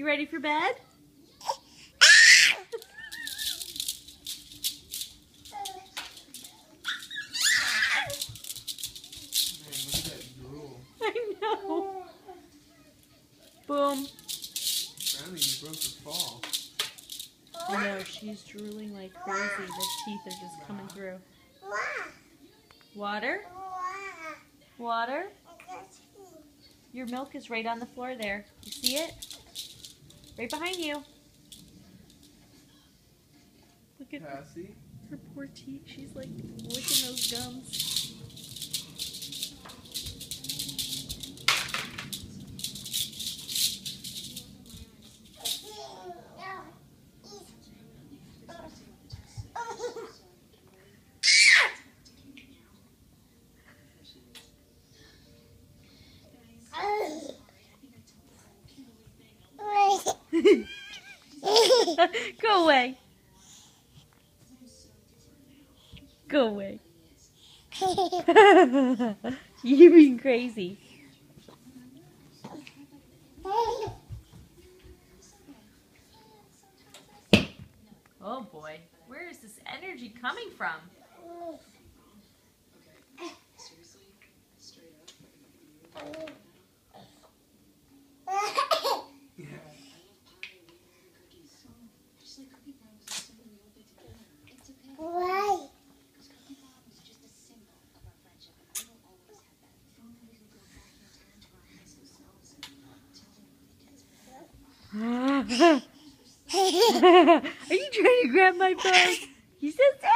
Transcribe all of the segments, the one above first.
you ready for bed? I know. Boom. Brownie, you broke the fall. I know, she's drooling like crazy. The teeth are just coming through. Water? Water? Your milk is right on the floor there. You see it? Right behind you. Look at Cassie. her poor teeth. She's like licking those gums. Go away. Go away. You're being crazy. Oh boy, where is this energy coming from? Are you trying to grab my phone? You so silly.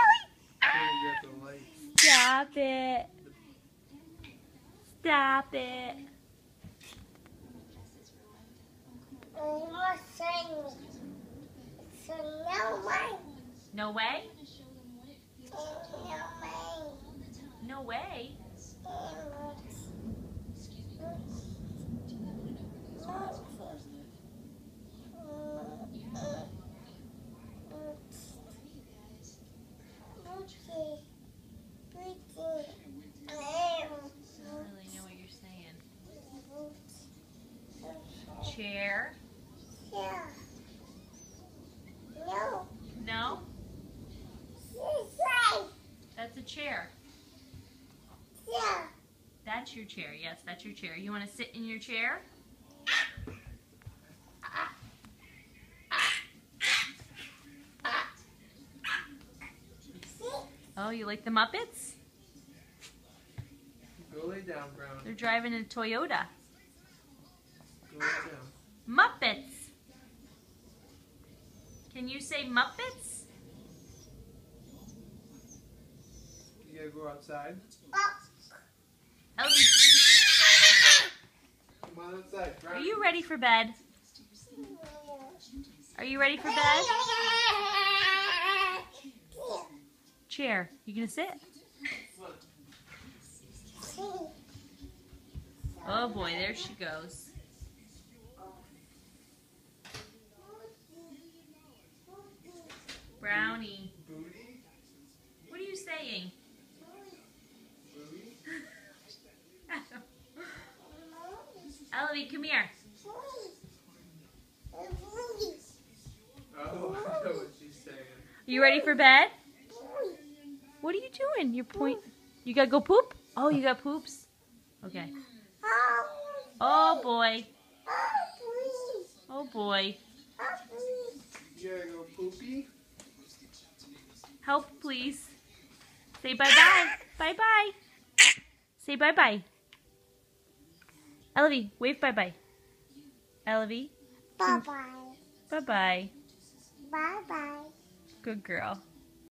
Stop it. Stop it. No way? No way? Chair? No. No? That's a chair. That's your chair. Yes, that's your chair. You want to sit in your chair? Oh, you like the Muppets? Go lay down, Brown. They're driving a Toyota. Go lay down. Muppets. Can you say Muppets? You gotta go outside. Come on outside, Brown. Are you ready for bed? Are you ready for bed? Chair. You gonna sit? Oh boy, there she goes. Brownie. Booty? What are you saying? Booty? Ellie, come here. Oh, I know what she's saying. You ready for bed? What are you doing? You're You gotta go poop? Oh, you got poops? Okay. Oh boy. Oh boy. You gotta go poopy? Help, please. Say bye-bye. Bye-bye. Say bye-bye. Elevie, wave bye-bye. Elevie. Bye-bye. Bye-bye. Bye-bye. Good girl.